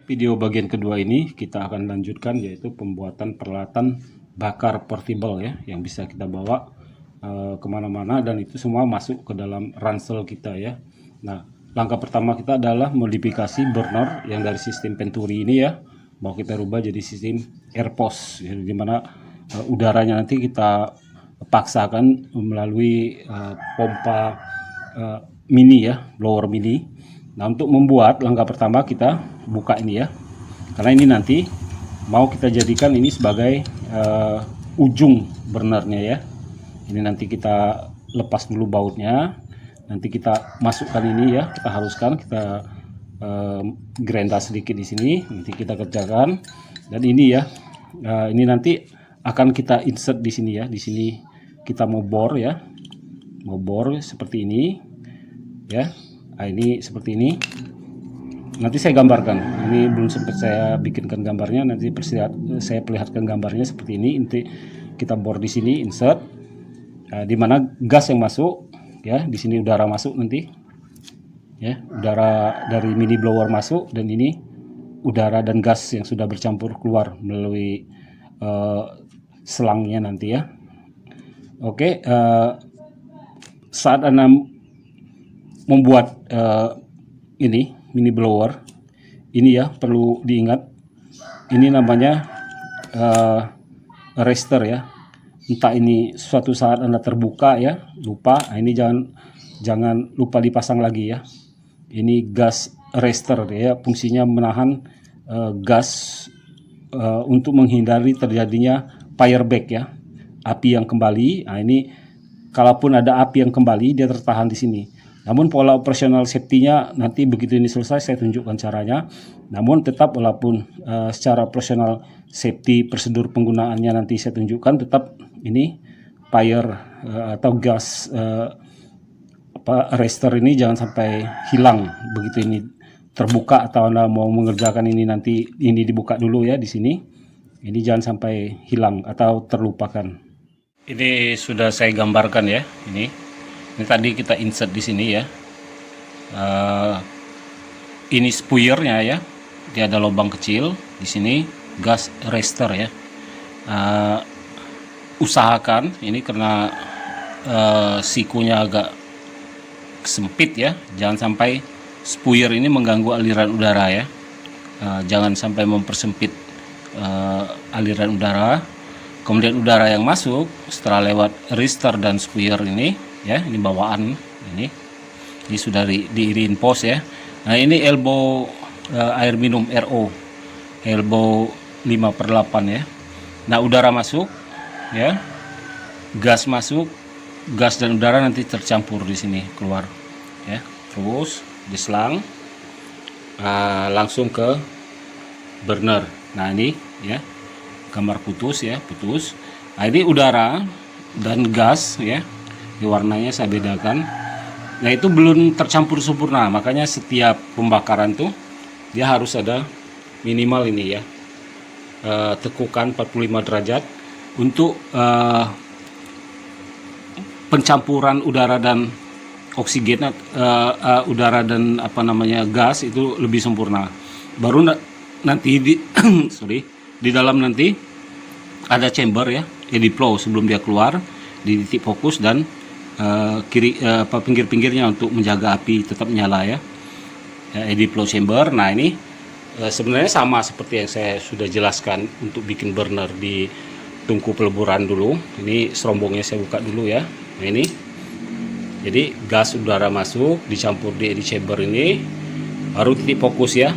Video bagian kedua ini kita akan lanjutkan, yaitu pembuatan peralatan bakar portable ya, yang bisa kita bawa kemana-mana dan itu semua masuk ke dalam ransel kita ya. Nah, langkah pertama kita adalah modifikasi burner yang dari sistem Venturi ini ya, mau kita rubah jadi sistem airpos, ya, dimana udaranya nanti kita paksakan melalui pompa mini ya, blower mini. Nah, untuk membuat langkah pertama kita buka ini ya, karena ini nanti mau kita jadikan ini sebagai ujung burnernya ya. Ini nanti kita lepas dulu bautnya, nanti kita masukkan ini ya, kita haluskan, kita gerenda sedikit di sini, nanti kita kerjakan. Dan ini ya, ini nanti akan kita insert di sini ya. Di sini kita mau bor ya, mau bor seperti ini ya. Nah, ini seperti ini. Nanti saya gambarkan. Ini belum sempat saya bikinkan gambarnya. Nanti saya perlihatkan gambarnya seperti ini. Nanti kita bor di sini, insert. Nah, di mana gas yang masuk ya. Di sini udara masuk nanti. Ya, udara dari mini blower masuk, dan ini udara dan gas yang sudah bercampur keluar melalui selangnya nanti ya. Oke, saat Anda membuat ini mini blower ini ya, perlu diingat ini namanya arrestor ya. Entah ini suatu saat Anda terbuka ya, lupa, nah ini jangan lupa dipasang lagi ya. Ini gas arrestor ya, fungsinya menahan gas untuk menghindari terjadinya fireback ya, api yang kembali. Nah, ini kalaupun ada api yang kembali, dia tertahan di sini. Namun pola operasional safety-nya nanti begitu ini selesai saya tunjukkan caranya. Namun tetap walaupun secara operasional safety prosedur penggunaannya nanti saya tunjukkan, tetap ini fire atau gas arrestor ini jangan sampai hilang begitu ini terbuka, atau Anda mau mengerjakan ini nanti ini dibuka dulu ya di sini. Ini jangan sampai hilang atau terlupakan. Ini sudah saya gambarkan ya, ini tadi kita insert di sini ya. Ini spuyernya ya, dia ada lubang kecil di sini, gas arrestor ya. Usahakan ini karena sikunya agak sempit ya, jangan sampai spuyer ini mengganggu aliran udara ya. Jangan sampai mempersempit aliran udara. Kemudian udara yang masuk setelah lewat arrestor dan spuyer ini ya, ini bawaan ini sudah di-reinforce ya. Nah, ini elbow air minum RO, elbow 5/8 ya. Nah, udara masuk ya, gas masuk, gas dan udara nanti tercampur di sini keluar ya, terus diselang langsung ke burner. Nah, ini ya gambar putus ya, putus. Nah, ini udara dan gas ya, di warnanya saya bedakan. Nah, itu belum tercampur sempurna, makanya setiap pembakaran tuh dia harus ada minimal ini ya, tekukan 45 derajat untuk pencampuran udara dan oksigen, udara dan gas itu lebih sempurna. Baru nanti di di dalam nanti ada chamber ya, eddy flow sebelum dia keluar di titik fokus, dan pinggir-pinggirnya untuk menjaga api tetap nyala ya, eddy flow chamber. Nah, ini sebenarnya sama seperti yang saya sudah jelaskan untuk bikin burner di tungku peleburan dulu. Ini serombongnya saya buka dulu ya. Nah, ini jadi gas udara masuk dicampur di eddy chamber ini, baru titik fokus ya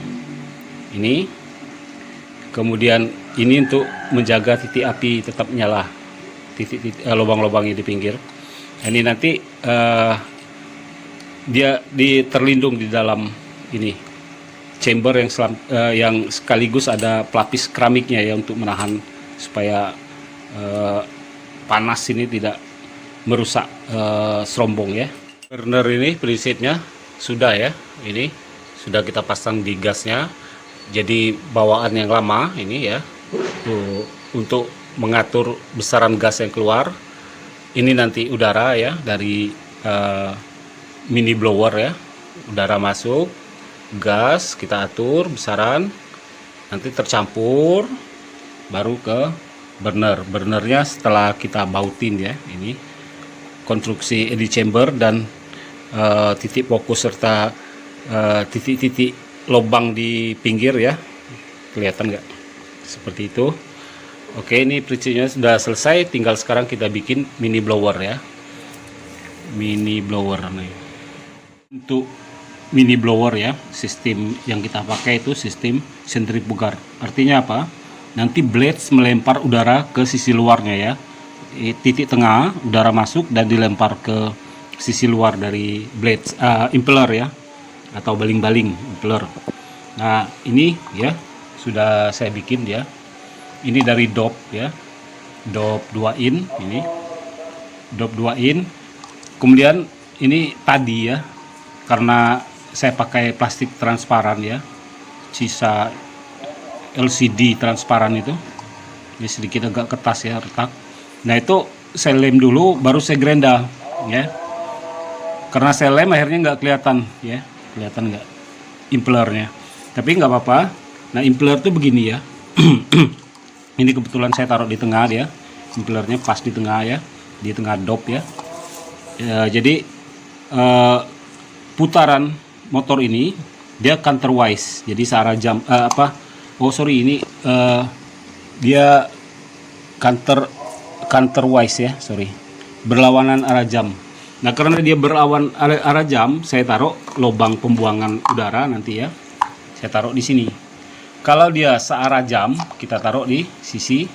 ini. Kemudian ini untuk menjaga titik api tetap nyala, lubang-lubangnya di pinggir. Ini nanti dia terlindung di dalam ini chamber yang sekaligus ada pelapis keramiknya ya, untuk menahan supaya panas ini tidak merusak serombong ya. Burner ini prinsipnya sudah ya, ini sudah kita pasang di gasnya. Jadi bawaan yang lama ini ya, untuk mengatur besaran gas yang keluar. Ini nanti udara ya dari mini blower ya, udara masuk, gas kita atur besaran, nanti tercampur baru ke burnernya setelah kita bautin ya. Ini konstruksi eddy chamber dan titik fokus serta titik-titik lubang di pinggir ya, kelihatan nggak? Seperti itu. Oke, ini prinsipnya sudah selesai, tinggal sekarang kita bikin mini blower ya. Mini blower nih. Untuk mini blower ya, sistem yang kita pakai itu sistem sentrifugal. Artinya apa? Nanti blades melempar udara ke sisi luarnya ya. Titik tengah udara masuk dan dilempar ke sisi luar dari blades impeller ya, atau baling-baling impeller. Nah, ini ya sudah saya bikin ya. Ini dari dop ya. Dop 2 in ini. Dop 2 in. Kemudian ini tadi ya, karena saya pakai plastik transparan ya, sisa LCD transparan itu, ini sedikit agak kertas ya, retak. Nah itu saya lem dulu, baru saya gerenda ya. Karena saya lem akhirnya nggak kelihatan ya, kelihatan nggak impellernya. Tapi nggak apa-apa. Nah impeller tuh begini ya. Ini kebetulan saya taruh di tengah dia, impellernya pas di tengah ya, di tengah dop ya. Jadi putaran motor ini dia counterwise, jadi searah jam ini dia counterwise ya, berlawanan arah jam. Nah karena dia berlawan arah jam, saya taruh lubang pembuangan udara nanti ya, saya taruh di sini. Kalau dia searah jam, kita taruh di sisi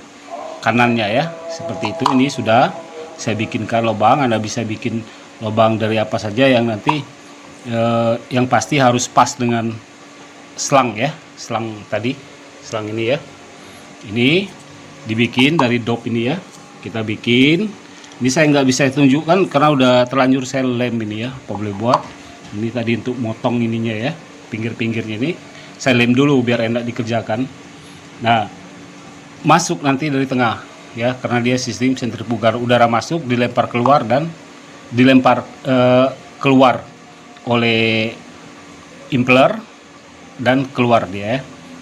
kanannya ya, seperti itu. Ini sudah saya bikinkan lubang. Anda bisa bikin lubang dari apa saja yang nanti yang pasti harus pas dengan selang ya, selang tadi, selang ini ya. Ini dibikin dari dop ini ya, kita bikin. Ini saya nggak bisa tunjukkan karena udah terlanjur saya lem ini ya, apa boleh buat. Ini tadi untuk motong ininya ya, pinggir-pinggirnya ini saya lem dulu biar enak dikerjakan. Nah masuk nanti dari tengah ya, karena dia sistem sentrifugal, udara masuk dilempar keluar dan dilempar keluar oleh impeller dan keluar dia ya.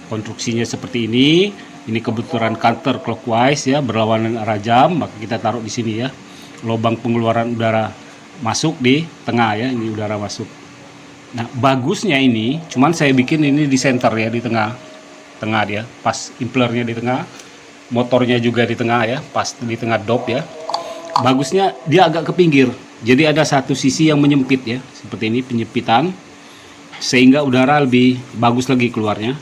Konstruksinya seperti ini. Ini kebetulan counter clockwise ya, berlawanan arah jam, maka kita taruh di sini ya. Lubang pengeluaran udara masuk di tengah ya, ini udara masuk. Nah bagusnya ini, cuman saya bikin ini di center ya, di tengah dia, pas impellernya di tengah, motornya juga di tengah ya, pas di tengah dop ya. Bagusnya dia agak ke pinggir, jadi ada satu sisi yang menyempit ya, seperti ini penyempitan, sehingga udara lebih bagus lagi keluarnya,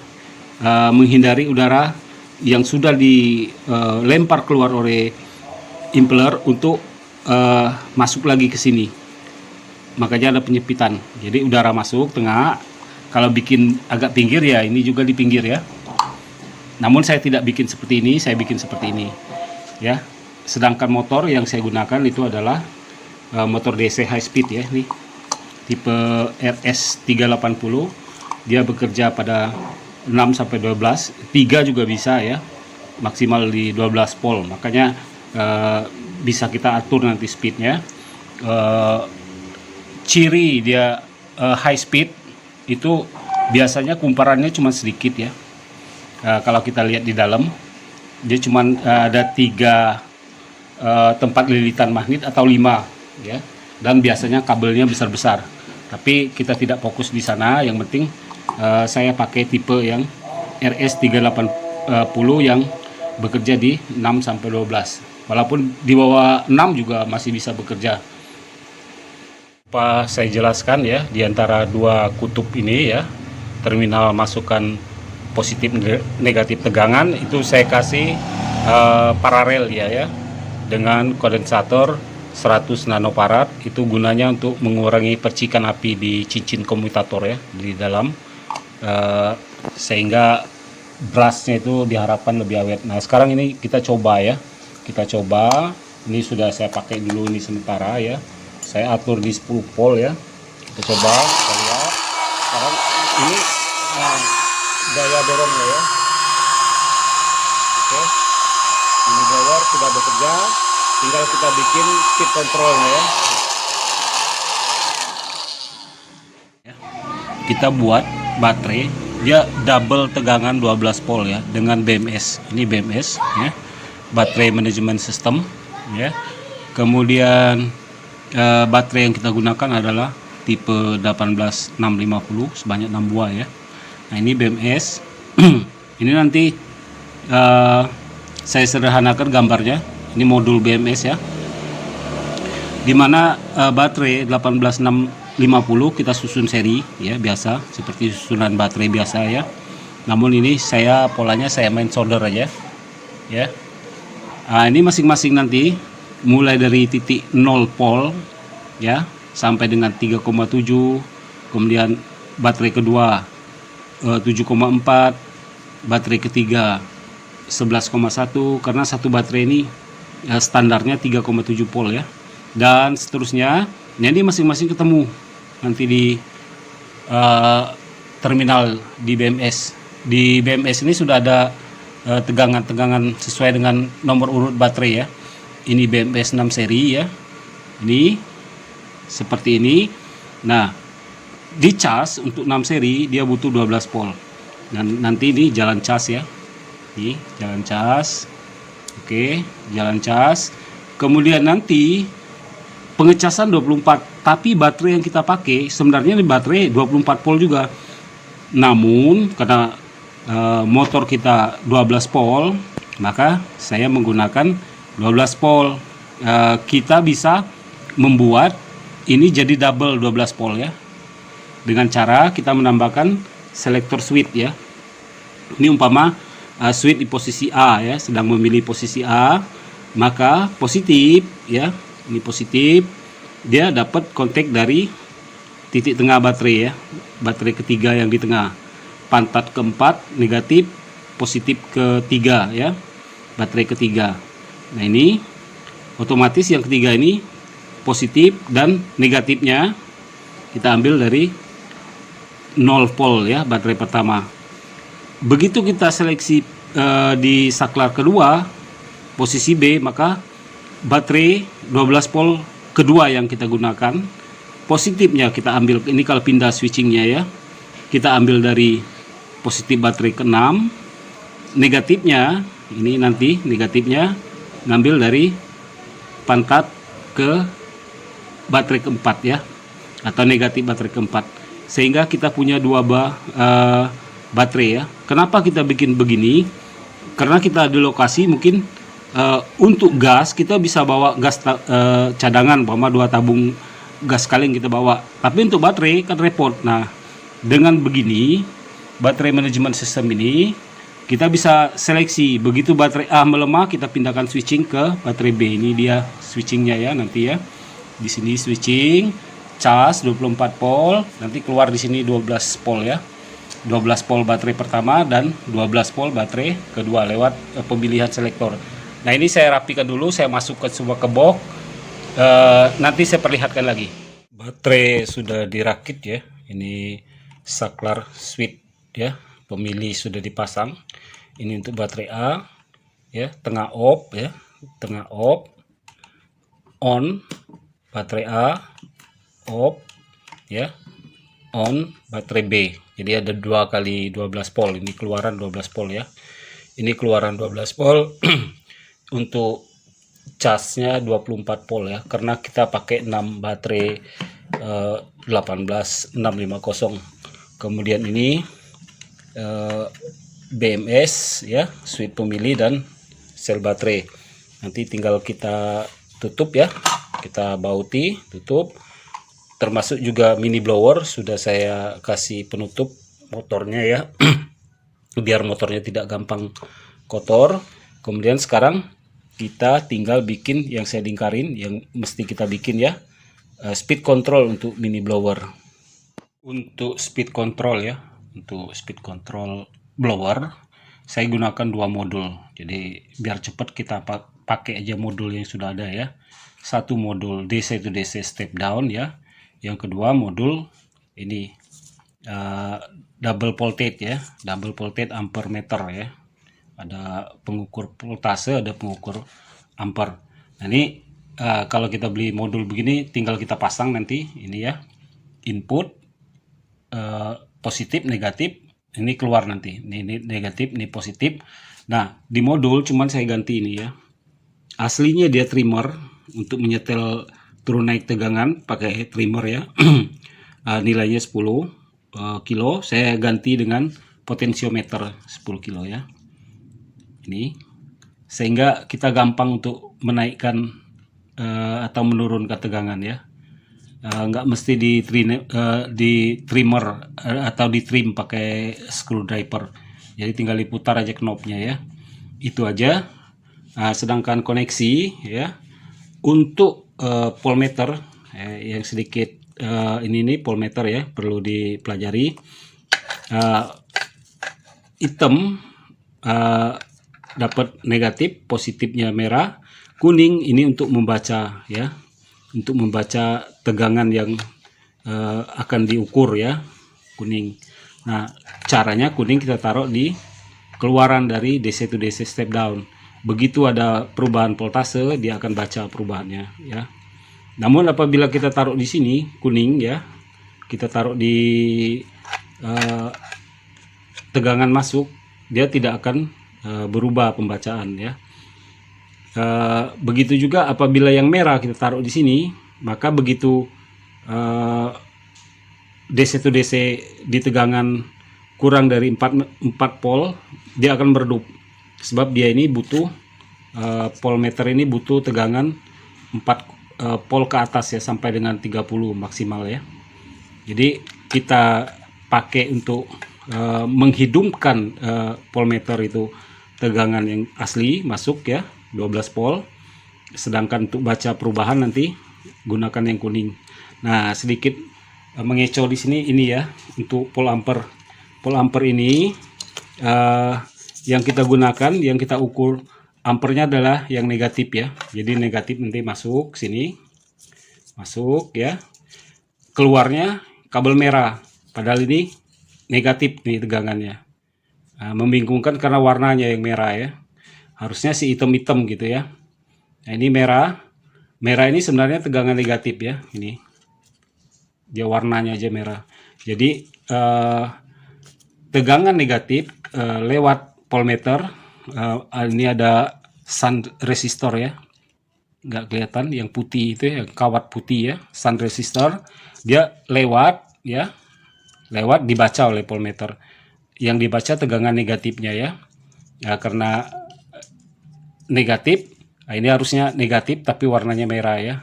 menghindari udara yang sudah dilempar keluar oleh impeller untuk masuk lagi ke sini. Makanya ada penyempitan, jadi udara masuk tengah. Kalau bikin agak pinggir ya, ini juga di pinggir ya. Namun saya tidak bikin seperti ini, saya bikin seperti ini ya. Sedangkan motor yang saya gunakan itu adalah motor DC high speed ya, nih tipe RS 380. Dia bekerja pada 6 sampai 12, 3 juga bisa ya, maksimal di 12 volt. Makanya bisa kita atur nanti speednya. Ciri dia high speed itu biasanya kumparannya cuma sedikit ya. Kalau kita lihat di dalam, dia cuma ada 3 tempat lilitan magnet atau 5 ya, dan biasanya kabelnya besar-besar. Tapi kita tidak fokus di sana. Yang penting saya pakai tipe yang RS 380 yang bekerja di 6 sampai 12. Walaupun di bawah 6 juga masih bisa bekerja. Apa saya jelaskan ya, di antara dua kutub ini ya, terminal masukan positif negatif tegangan itu saya kasih paralel ya, dengan kondensator 100 nanofarad. Itu gunanya untuk mengurangi percikan api di cincin komutator ya, di dalam, sehingga brushnya itu diharapkan lebih awet. Nah sekarang ini kita coba ya, ini sudah saya pakai dulu ini sementara ya, saya atur di 10 volt ya. Kita coba, kita lihat sekarang ini gaya dorongnya ya. Oke, ini blower sudah bekerja, tinggal kita bikin speed controlnya ya. Kita buat baterai dia double tegangan 12 volt ya dengan BMS. Ini BMS ya, baterai management system ya. Kemudian baterai yang kita gunakan adalah tipe 18650 sebanyak 6 buah ya. Nah, ini BMS. Ini nanti saya sederhanakan gambarnya. Ini modul BMS ya, dimana baterai 18650 kita susun seri ya, biasa seperti susunan baterai biasa ya. Namun ini polanya saya main solder aja ya. Ini masing-masing nanti mulai dari titik 0 volt ya sampai dengan 3,7, kemudian baterai kedua 7,4, baterai ketiga 11,1, karena satu baterai ini standarnya 3,7 volt ya, dan seterusnya. Jadi masing-masing ketemu nanti di terminal di BMS. Di BMS ini sudah ada tegangan-tegangan sesuai dengan nomor urut baterai ya. Ini BMS 6 seri ya, ini seperti ini. Nah, di cas untuk 6 seri dia butuh 12 volt, dan nanti ini jalan cas ya, ini jalan cas. Oke, jalan cas. Kemudian nanti pengecasan 24, tapi baterai yang kita pakai sebenarnya ini baterai 24 volt juga. Namun karena motor kita 12 volt, maka saya menggunakan 12 volt. Kita bisa membuat ini jadi double 12 volt ya, dengan cara kita menambahkan selektor switch ya. Ini umpama switch di posisi A ya, sedang memilih posisi A, maka positif ya, ini positif, dia dapat kontak dari titik tengah baterai ya, baterai ketiga yang di tengah. Pantat keempat negatif, positif ketiga ya, baterai ketiga. Nah, ini otomatis yang ketiga ini positif, dan negatifnya kita ambil dari 0 volt ya, baterai pertama. Begitu kita seleksi di saklar kedua posisi B, maka baterai 12 volt kedua yang kita gunakan, positifnya kita ambil, ini kalau pindah switchingnya ya, kita ambil dari positif baterai ke-6, negatifnya ini nanti negatifnya ngambil dari pangkat ke baterai keempat ya, atau negatif baterai keempat, sehingga kita punya dua baterai ya. Kenapa kita bikin begini? Karena kita di lokasi mungkin untuk gas kita bisa bawa gas cadangan, umpama 2 tabung gas kaleng kita bawa, tapi untuk baterai kan repot. Nah, dengan begini baterai manajemen sistem ini kita bisa seleksi, begitu baterai A melemah kita pindahkan switching ke baterai B. Ini dia switchingnya ya, nanti ya di sini switching cas 24 volt, nanti keluar di sini 12 volt ya, 12 volt baterai pertama dan 12 volt baterai kedua lewat pemilihan selektor. Nah, ini saya rapikan dulu, saya masuk ke sebuah box, nanti saya perlihatkan lagi. Baterai sudah dirakit ya, ini saklar switch ya, pemilih sudah dipasang. Ini untuk baterai A ya, tengah off ya, tengah off, on baterai A, off ya, on baterai B. Jadi ada 2 kali 12 volt, ini keluaran 12 volt ya, ini keluaran 12 volt. Untuk casnya 24 volt ya, karena kita pakai 6 baterai 18650. Kemudian ini BMS ya, switch pemilih dan sel baterai. Nanti tinggal kita tutup ya, kita bauti, tutup. Termasuk juga mini blower sudah saya kasih penutup motornya ya, biar motornya tidak gampang kotor. Kemudian sekarang kita tinggal bikin yang saya lingkarin, yang mesti kita bikin ya, speed control untuk mini blower. Untuk speed control ya, untuk speed control blower saya gunakan 2 modul. Jadi biar cepat kita pakai aja modul yang sudah ada ya. Satu modul DC to DC step down ya, yang kedua modul ini double voltage ya, double voltage ampere meter ya, ada pengukur voltase, ada pengukur ampere. Nah, ini kalau kita beli modul begini tinggal kita pasang nanti ini ya, input positif negatif, Ini keluar nanti. Ini negatif, ini positif. Nah, di modul cuman saya ganti ini ya. Aslinya dia trimmer untuk menyetel turun naik tegangan pakai trimmer ya. Nilainya 10 kilo. Saya ganti dengan potensiometer 10 kilo ya. Ini sehingga kita gampang untuk menaikkan atau menurunkan tegangan ya. Nggak mesti di trimmer atau di trim pakai screwdriver. Jadi tinggal diputar aja knobnya ya. Itu aja. Sedangkan koneksi ya untuk voltmeter yang sedikit ini voltmeter ya perlu dipelajari. Hitam dapat negatif, positifnya merah, kuning ini untuk membaca ya, untuk membaca tegangan yang akan diukur ya, kuning. Nah, caranya kuning kita taruh di keluaran dari DC to DC step down. Begitu ada perubahan voltase, dia akan baca perubahannya ya. Namun apabila kita taruh di sini kuning ya, kita taruh di tegangan masuk, dia tidak akan berubah pembacaan ya. Begitu juga apabila yang merah kita taruh di sini, maka begitu DC to DC di tegangan kurang dari 4 volt, dia akan meredup. Sebab dia ini butuh voltmeter ini butuh tegangan 4 volt ke atas ya, sampai dengan 30 maksimal ya. Jadi kita pakai untuk menghidupkan voltmeter itu tegangan yang asli masuk ya 12 volt, sedangkan untuk baca perubahan nanti gunakan yang kuning. Nah, sedikit mengecoh di sini ini ya, untuk volt ampere ini yang kita gunakan, yang kita ukur ampernya adalah yang negatif ya. Jadi negatif nanti masuk sini, masuk ya, keluarnya kabel merah, padahal ini negatif nih tegangannya. Membingungkan karena warnanya yang merah ya, harusnya si hitam-hitam gitu ya. Nah, ini merah ini sebenarnya tegangan negatif ya, ini dia warnanya aja merah. Jadi tegangan negatif lewat voltmeter, ini ada shunt resistor ya, nggak kelihatan yang putih itu ya, kawat putih ya, shunt resistor, dia lewat ya, lewat dibaca oleh voltmeter. Yang dibaca tegangan negatifnya ya, karena negatif, ini harusnya negatif tapi warnanya merah ya.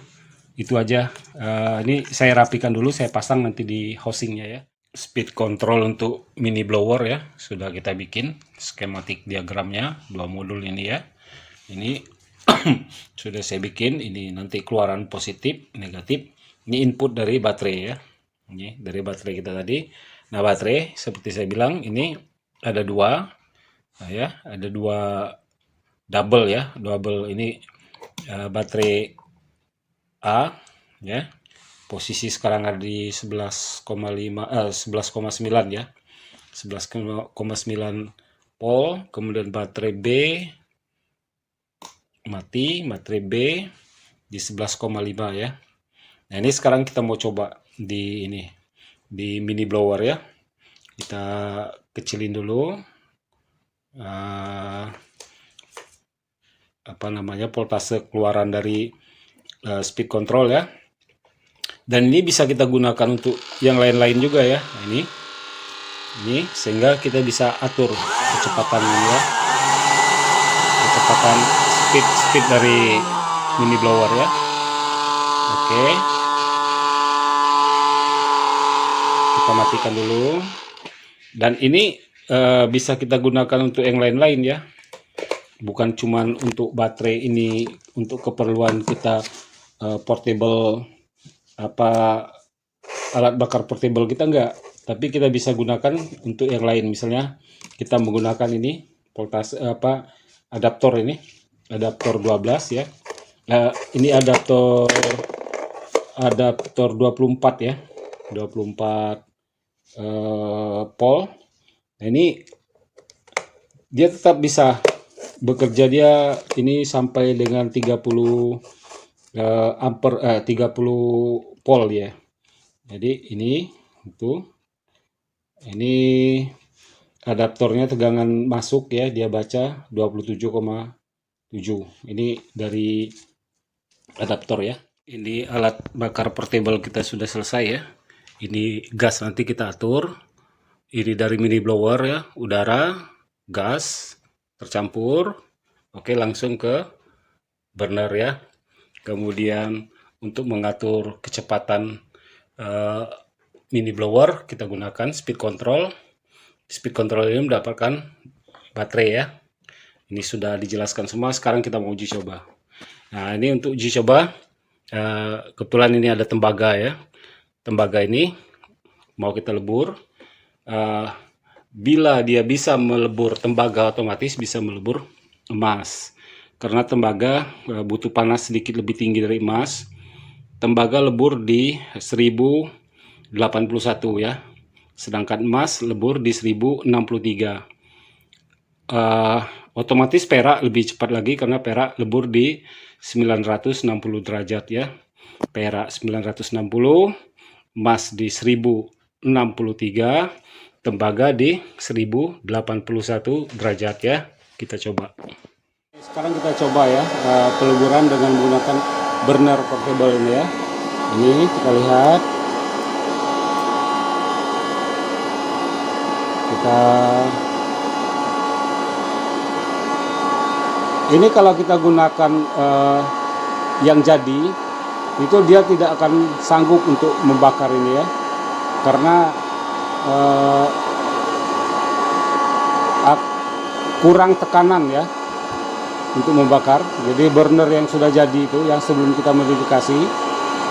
Itu aja. Ini saya rapikan dulu, saya pasang nanti di housingnya ya. Speed control untuk mini blower ya, sudah kita bikin skematik diagramnya, 2 modul ini ya. Ini sudah saya bikin, ini nanti keluaran positif, negatif. Ini input dari baterai ya. Ini dari baterai kita tadi. Nah, baterai seperti saya bilang ini ada 2. Nah, ya, ada 2 double ya, double ini baterai A ya. Posisi sekarang ada di 11,9 ya. 11,9 volt, kemudian baterai B mati, baterai B di 11,5 ya. Nah, ini sekarang kita mau coba di ini, di mini blower ya. Kita kecilin dulu apa namanya, voltase keluaran dari speed control ya. Dan ini bisa kita gunakan untuk yang lain-lain juga ya. Nah, ini sehingga kita bisa atur kecepatan ya, kecepatan speed dari mini blower ya. Oke, kita matikan dulu. Dan ini bisa kita gunakan untuk yang lain-lain ya, bukan cuman untuk baterai ini, untuk keperluan kita portable, apa alat bakar portable kita enggak, tapi kita bisa gunakan untuk yang lain. Misalnya kita menggunakan ini voltase adaptor, ini adaptor 12 ya. Ini adaptor 24 ya, 24 volt. Nah, ini dia tetap bisa bekerja, dia ini sampai dengan 30 ampere 30 volt ya. Jadi ini adaptornya tegangan masuk ya, dia baca 27,7. Ini dari adaptor ya. Ini alat bakar portable kita sudah selesai ya. Ini gas nanti kita atur. Ini dari mini blower ya, udara, gas tercampur. Oke, langsung ke burner ya. Kemudian untuk mengatur kecepatan mini blower kita gunakan speed control. Speed control ini mendapatkan baterai ya. Ini sudah dijelaskan semua. Sekarang kita mau uji coba. Nah, ini untuk uji coba. Kebetulan ini ada tembaga ya. Tembaga ini mau kita lebur. Bila dia bisa melebur tembaga, otomatis bisa melebur emas. Karena tembaga butuh panas sedikit lebih tinggi dari emas. Tembaga lebur di 1081 ya. Sedangkan emas lebur di 1063. Otomatis perak lebih cepat lagi karena perak lebur di 960 derajat ya. Perak 960, emas di 1063, tembaga di 1081 derajat ya. Kita coba. Sekarang kita coba ya peleburan dengan menggunakan burner portable ini ya. Ini kita lihat. Ini kalau kita gunakan yang jadi, itu dia tidak akan sanggup untuk membakar ini ya, karena kurang tekanan ya untuk membakar. Jadi burner yang sudah jadi itu, yang sebelum kita modifikasi,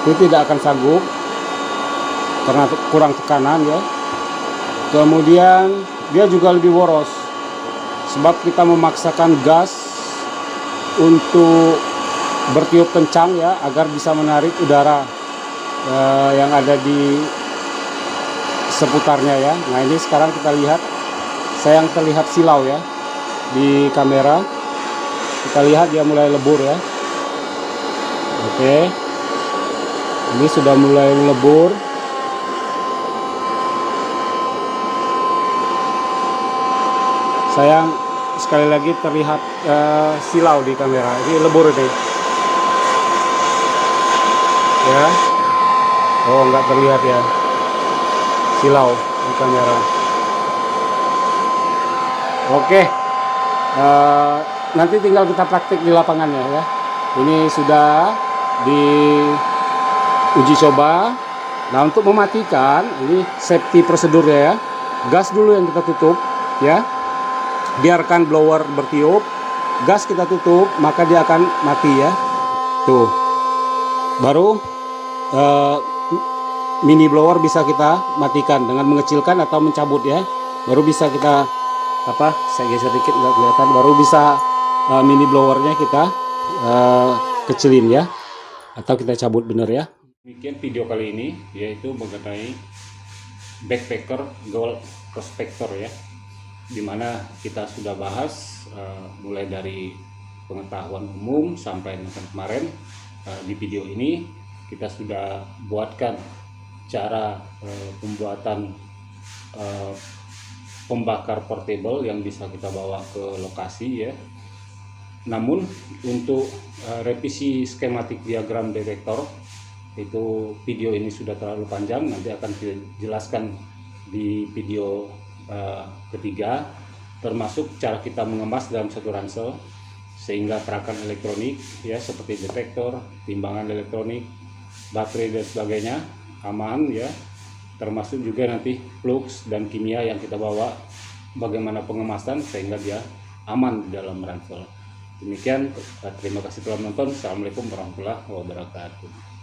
itu tidak akan sanggup karena kurang tekanan ya. Kemudian dia juga lebih boros sebab kita memaksakan gas untuk bertiup kencang ya, agar bisa menarik udara yang ada di seputarnya ya. Nah, ini sekarang kita lihat, saya yang terlihat silau ya di kamera. Kita lihat dia mulai lebur ya. Oke, ini sudah mulai lebur. Sayang sekali lagi terlihat silau di kamera. Ini lebur ini ya. Oh, nggak terlihat ya, silau di kamera. Oke, nanti tinggal kita praktik di lapangannya ya. Ini sudah diuji coba. Nah, untuk mematikan ini safety prosedurnya ya. Gas dulu yang kita tutup ya. Biarkan blower bertiup, gas kita tutup, maka dia akan mati ya. Tuh, baru mini blower bisa kita matikan dengan mengecilkan atau mencabut ya. Baru bisa kita saya geser dikit nggak kelihatan. Baru bisa mini blowernya kita kecilin ya, atau kita cabut bener ya. Demikian video kali ini, yaitu mengenai backpacker gold prospector ya, dimana kita sudah bahas mulai dari pengetahuan umum sampai kemarin. Di video ini kita sudah buatkan cara pembuatan pembakar portable yang bisa kita bawa ke lokasi ya. Namun untuk revisi skematik diagram detektor, itu video ini sudah terlalu panjang, nanti akan dijelaskan di video ketiga, termasuk cara kita mengemas dalam satu ransel sehingga perangkat elektronik ya, seperti detektor, timbangan elektronik, baterai dan sebagainya aman ya, termasuk juga nanti flux dan kimia yang kita bawa, bagaimana pengemasan sehingga dia aman di dalam ransel. Demikian, terima kasih telah menonton. Assalamualaikum warahmatullahi wabarakatuh.